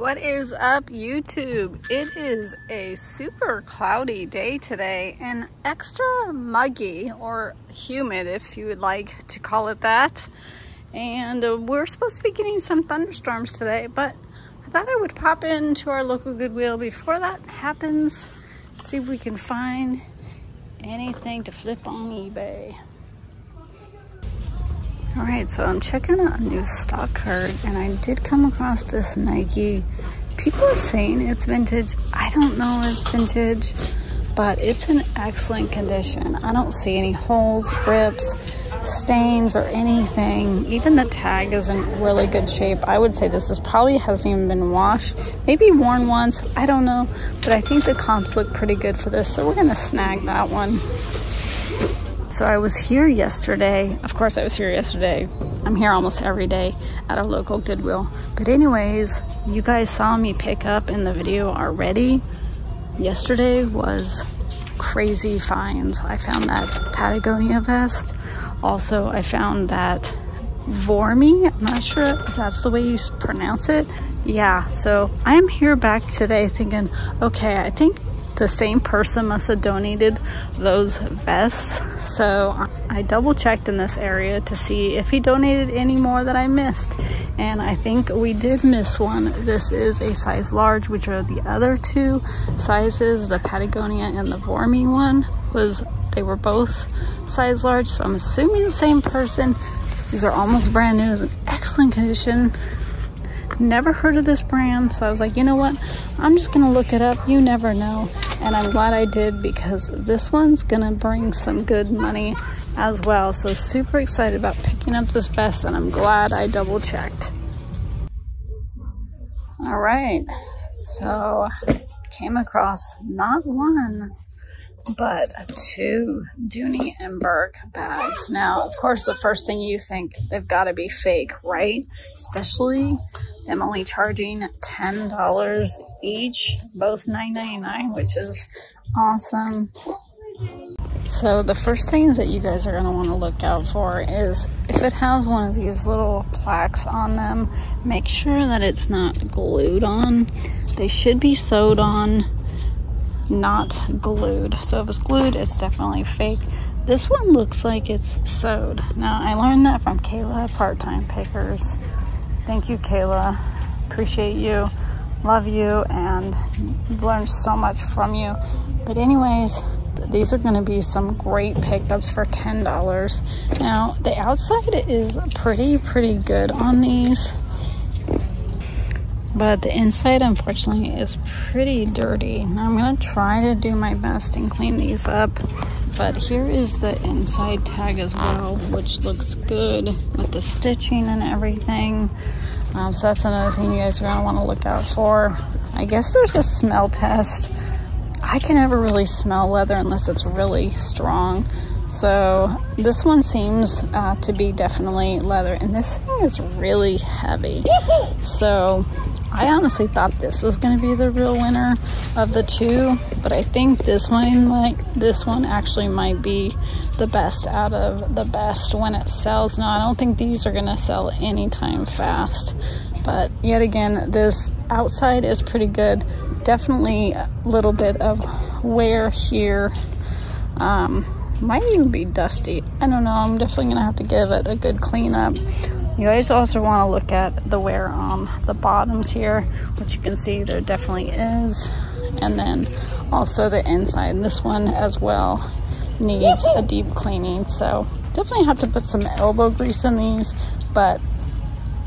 What is up, YouTube? It is a super cloudy day today and extra muggy or humid, if you would like to call it that. And we're supposed to be getting some thunderstorms today, but I thought I would pop into our local Goodwill before that happens, see if we can find anything to flip on eBay. All right, so I'm checking out a new stock card and I did come across this Nike. People are saying it's vintage. I don't know if it's vintage, but it's in excellent condition. I don't see any holes, rips, stains, or anything. Even the tag is in really good shape. I would say this probably hasn't even been washed. Maybe worn once, I don't know. But I think the comps look pretty good for this, so we're gonna snag that one. So I was here yesterday. Of course I was here yesterday. I'm here almost every day at our local Goodwill. But anyways, you guys saw me pick up in the video already. Yesterday was crazy finds. I found that Patagonia vest. Also, I found that Vormy. I'm not sure if that's the way you pronounce it. Yeah, so I am here back today thinking, okay, I think the same person must have donated those vests. So I double checked in this area to see if he donated any more that I missed. And I think we did miss one. This is a size large, which are the other two sizes. The Patagonia and the Vormy one they were both size large. So I'm assuming the same person. These are almost brand new. It's in excellent condition. Never heard of this brand, so I was like, you know what, I'm just gonna look it up. You never know. And I'm glad I did, because this one's gonna bring some good money as well. So super excited about picking up this vest, and I'm glad I double checked. All right, so came across not one but two Dooney and Burke bags. Now, of course, the first thing you think, they've got to be fake, right? Especially them only charging $10 each, both $9.99, which is awesome. So the first things that you guys are going to want to look out for is if it has one of these little plaques on them, make sure that it's not glued on. They should be sewed on, not glued. So if it's glued, it's definitely fake. This one looks like it's sewed. Now, I learned that from Kayla, Part-Time Pickers. Thank you, Kayla. Appreciate you. Love you, and learned so much from you. But anyways, these are going to be some great pickups for $10. Now, the outside is pretty good on these, but the inside, unfortunately, is pretty dirty. Now, I'm going to try to do my best and clean these up, but here is the inside tag as well, which looks good with the stitching and everything. So that's another thing you guys are going to want to look out for. I guess there's a smell test. I can never really smell leather unless it's really strong. So this one seems to be definitely leather, and this thing is really heavy. So I honestly thought this was going to be the real winner of the two, but I think this one actually might be the best out of the best when it sells. Now, I don't think these are going to sell anytime fast, but yet again, this outside is pretty good. Definitely a little bit of wear here. Might even be dusty. I don't know. I'm definitely going to have to give it a good clean up. You guys also want to look at the wear on the bottoms here, which you can see there definitely is. And then also the inside. This one as well needs a deep cleaning. So definitely have to put some elbow grease in these, but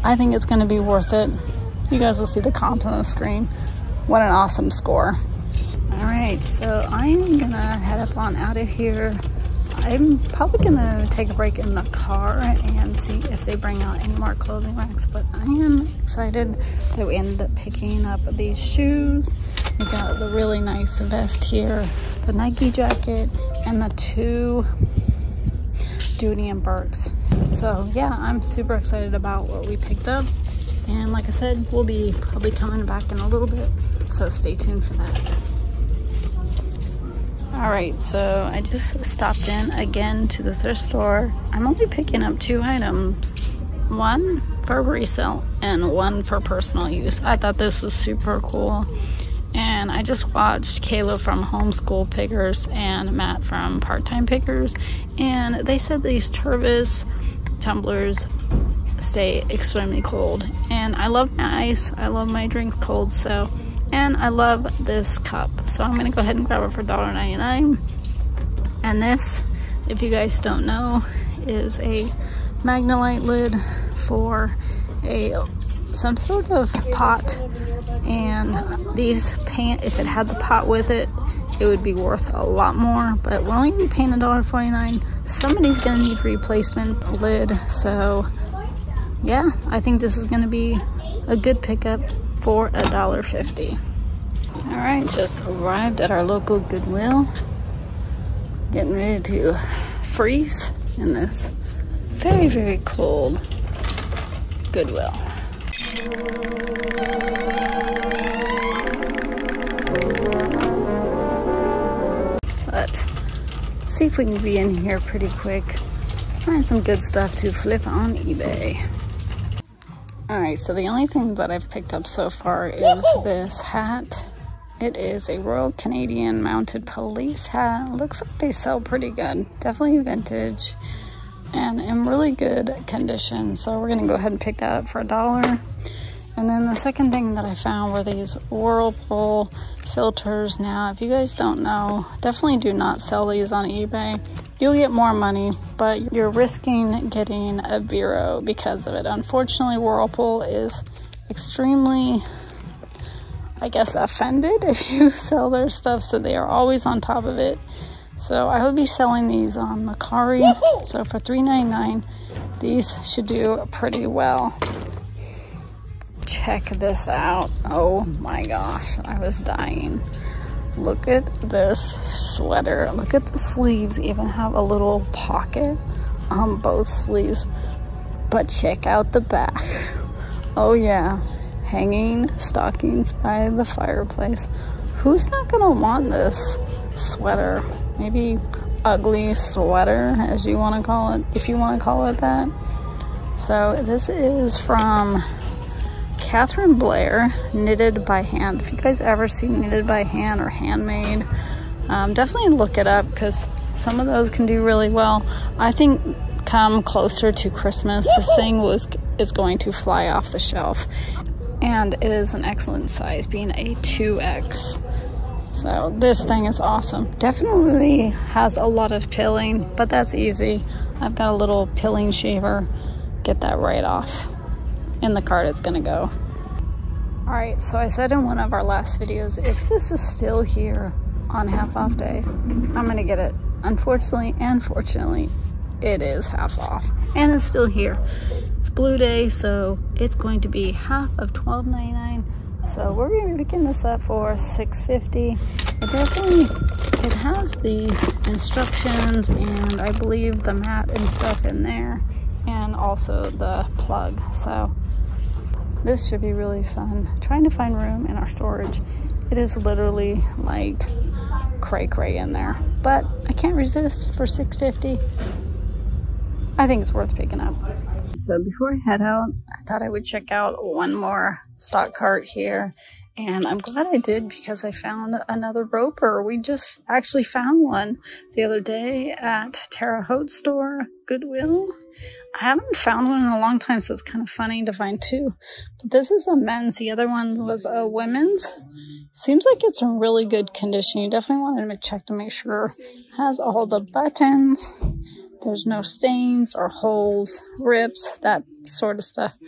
I think it's going to be worth it. You guys will see the comps on the screen. What an awesome score. All right, so I'm going to head up on out of here. I'm probably gonna take a break in the car and see if they bring out any more clothing racks, but I am excited that we ended up picking up these shoes. We got the really nice vest here, the Nike jacket, and the two Dooney and Burkes. So yeah, I'm super excited about what we picked up, and like I said, we'll be probably coming back in a little bit, so stay tuned for that. Alright, so I just stopped in again to the thrift store. I'm only picking up two items. One for resale and 1 for personal use. I thought this was super cool. And I just watched Kayla from Homeschool Pickers and Matt from Part-Time Pickers, and they said these Tervis tumblers stay extremely cold. And I love my ice, I love my drinks cold, so, and I love this cup. So I'm gonna go ahead and grab it for $1.99. And this, if you guys don't know, is a Magnolite lid for some sort of pot. And these paint, if it had the pot with it, it would be worth a lot more, but we're only gonna be paying $1.49. Somebody's gonna need replacement lid, so yeah, I think this is gonna be a good pickup for $1.50. All right, just arrived at our local Goodwill, getting ready to freeze in this very, very cold Goodwill. But see if we can be in here pretty quick, find some good stuff to flip on eBay. All right, so the only thing that I've picked up so far is this hat. It is a Royal Canadian Mounted Police hat. Looks like they sell pretty good, definitely vintage and in really good condition. So we're gonna go ahead and pick that up for $1. And then the second thing that I found were these Whirlpool filters. Now, if you guys don't know, definitely do not sell these on eBay. You'll get more money, but you're risking getting a Vero because of it. Unfortunately, Whirlpool is extremely, I guess, offended if you sell their stuff, so they are always on top of it. So I will be selling these on Mercari. So for $3.99, these should do pretty well. Check this out. Oh my gosh, I was dying. Look at this sweater. Look at the sleeves, even have a little pocket on both sleeves. But check out the back. Oh yeah, hanging stockings by the fireplace. Who's not gonna want this sweater? Maybe ugly sweater, as you want to call it, if you want to call it that. So this is from Catherine Blair, knitted by hand. If you guys ever see knitted by hand or handmade, definitely look it up, because some of those can do really well. I think come closer to Christmas, this thing is going to fly off the shelf. And it is an excellent size, being a 2X. So this thing is awesome. Definitely has a lot of pilling, but that's easy. I've got a little pilling shaver. Get that right off. In the cart it's gonna go. All right, so I said in one of our last videos, if this is still here on half off day, I'm gonna get it. Unfortunately and fortunately, it is half off and it's still here. It's Blue Day, so it's going to be half of $12.99. So we're gonna be picking this up for $6.50. It has the instructions and I believe the mat and stuff in there, and also the plug. So this should be really fun. Trying to find room in our storage. It is literally like cray in there, but I can't resist for $6.50. I think it's worth picking up. So before I head out, I thought I would check out one more stock cart here. And I'm glad I did, because I found another roper. We just actually found one the other day at Terre Haute store, Goodwill. I haven't found one in a long time, so it's kind of funny to find two. But this is a men's. The other one was a women's. Seems like it's in really good condition. You definitely want to check to make sure it has all the buttons. There's no stains or holes, rips, that sort of stuff.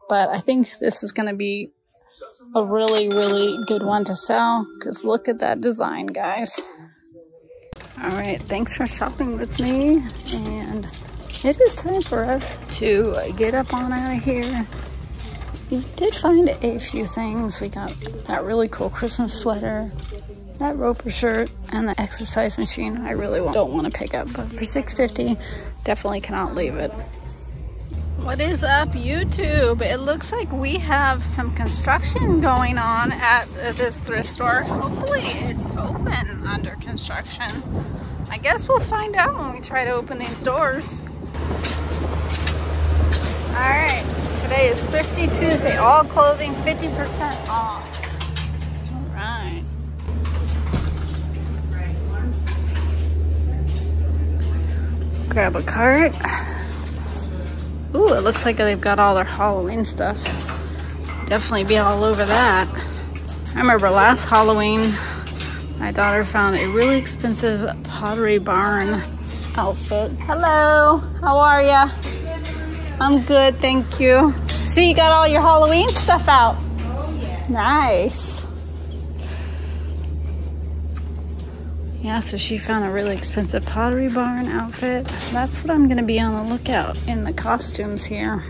But I think this is going to be a really good one to sell, because look at that design, guys. All right, thanks for shopping with me, and it is time for us to get up on out of here. We did find a few things. We got that really cool Christmas sweater, that roper shirt, and the exercise machine I really don't want to pick up, but for $6.50, definitely cannot leave it. What is up, YouTube? It looks like we have some construction going on at this thrift store. Hopefully it's open under construction. I guess we'll find out when we try to open these doors. Alright, today is Thrifty Tuesday, all clothing 50% off. All right. Let's grab a cart. Ooh, it looks like they've got all their Halloween stuff. Definitely be all over that. I remember last Halloween, my daughter found a really expensive Pottery Barn outfit. Hello, how are ya? I'm good, thank you. See, you got all your Halloween stuff out. Oh, yeah. Nice. Yeah, so she found a really expensive Pottery Barn outfit. That's what I'm gonna be on the lookout in the costumes here.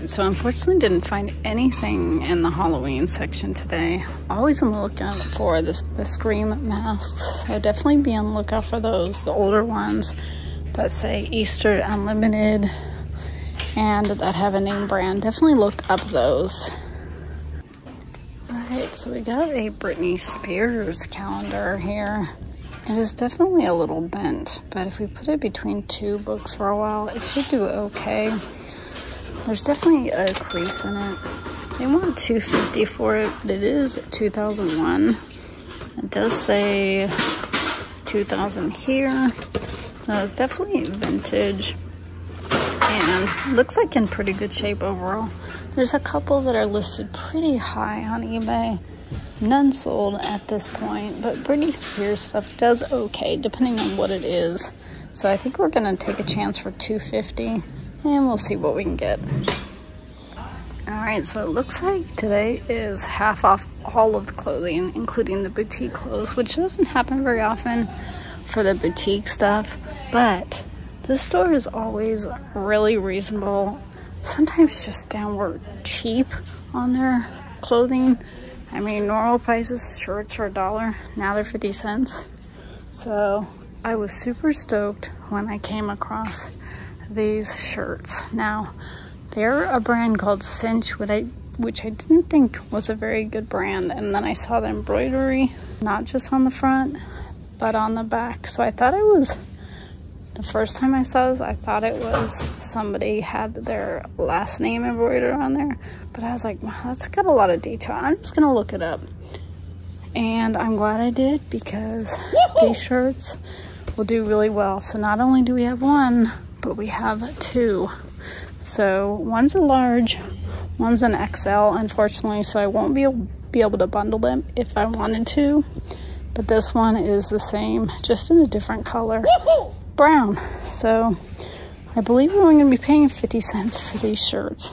So unfortunately didn't find anything in the Halloween section today. Always on the lookout for the Scream masks. So definitely be on the lookout for those, the older ones that say Easter Unlimited and that have a name brand. Definitely look up those. Alright, so we got a Britney Spears calendar here. It is definitely a little bent, but if we put it between two books for a while, it should do okay. There's definitely a crease in it. They want $250 for it, but it is 2001. It does say 2000 here, so it's definitely vintage and looks like in pretty good shape overall. There's a couple that are listed pretty high on eBay. None sold at this point, but Britney Spears stuff does okay depending on what it is. So I think we're gonna take a chance for $250. And we'll see what we can get. Alright, so it looks like today is half off all of the clothing, including the boutique clothes, which doesn't happen very often for the boutique stuff. But this store is always really reasonable, sometimes just downward cheap on their clothing. I mean, normal prices, shirts are $1, now they're 50 cents. So I was super stoked when I came across these shirts. Now, they're a brand called Cinch, which I didn't think was a very good brand, and then I saw the embroidery, not just on the front, but on the back. So I thought it was, the first time I saw this, I thought it was somebody had their last name embroidered on there, but I was like, wow, that's got a lot of detail. I'm just gonna look it up. And I'm glad I did, because these shirts will do really well. So not only do we have one, but we have two. So one's a large, one's an XL, unfortunately, so I won't be able to bundle them if I wanted to. But this one is the same, just in a different color, brown. So I believe we're going to be paying 50 cents for these shirts.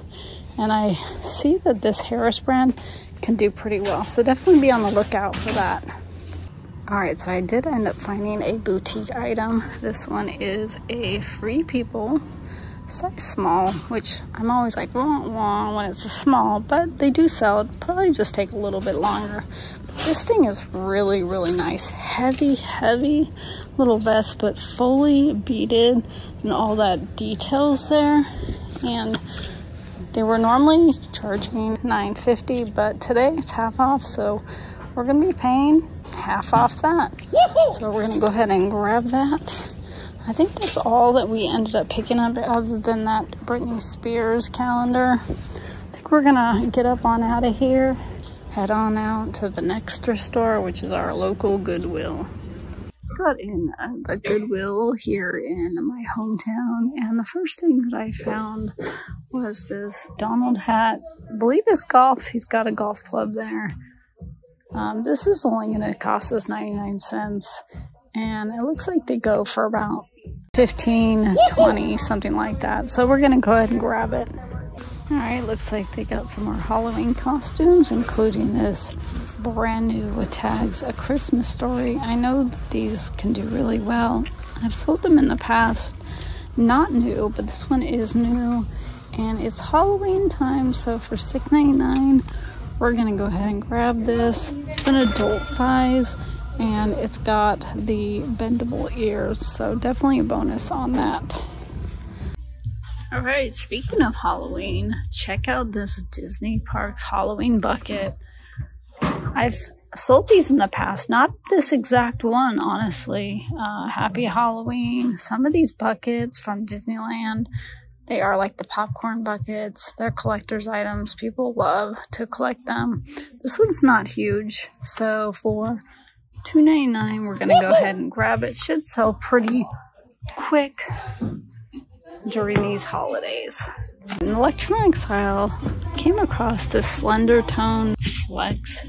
And I see that this Harris brand can do pretty well. So definitely be on the lookout for that. Alright, so I did end up finding a boutique item. This one is a Free People size small, which I'm always like, wah, wah, when it's a small, but they do sell it. Probably just take a little bit longer. But this thing is really, really nice. Heavy, heavy little vest, but fully beaded and all that details there. And they were normally charging $9.50, but today it's half off, so we're gonna be paying half off that. So we're gonna go ahead and grab that. I think that's all that we ended up picking up other than that Britney Spears calendar. I think we're gonna get up on out of here, head on out to the next thrift store, which is our local Goodwill. Just got in the Goodwill here in my hometown, and the first thing that I found was this Donald hat. I believe it's golf. He's got a golf club there. This is only going to cost us 99 cents, and it looks like they go for about 15, 20, something like that. So we're going to go ahead and grab it. All right, looks like they got some more Halloween costumes, including this brand new with tags, A Christmas Story. I know that these can do really well. I've sold them in the past, not new, but this one is new, and it's Halloween time, so for $6.99, we're gonna go ahead and grab this. It's an adult size, and it's got the bendable ears, so definitely a bonus on that. All right, speaking of Halloween, check out this Disney Parks Halloween bucket. I've sold these in the past, not this exact one, honestly. Happy Halloween. Some of these buckets from Disneyland, They are like the popcorn buckets. They're collector's items. People love to collect them. This one's not huge, so for $2.99, we're gonna go ahead and grab it. Should sell pretty quick during these holidays. In the electronics aisle, came across this Slender Tone Flex.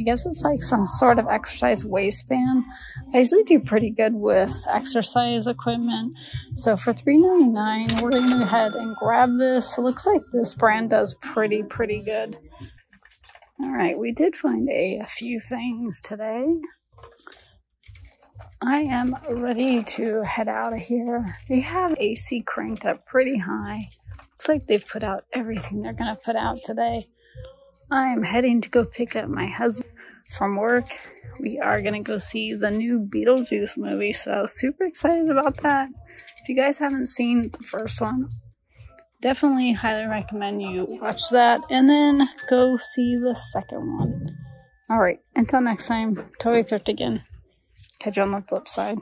I guess it's like some sort of exercise waistband. I usually do pretty good with exercise equipment. So for $3.99, we're going to go ahead and grab this. It looks like this brand does pretty good. All right, we did find a few things today. I am ready to head out of here. They have AC cranked up pretty high. Looks like they've put out everything they're going to put out today. I am heading to go pick up my husband from work. We are going to go see the new Beetlejuice movie, so super excited about that. If you guys haven't seen the first one, definitely highly recommend you watch that and then go see the second one. Alright, until next time, totally thrift again. Catch you on the flip side.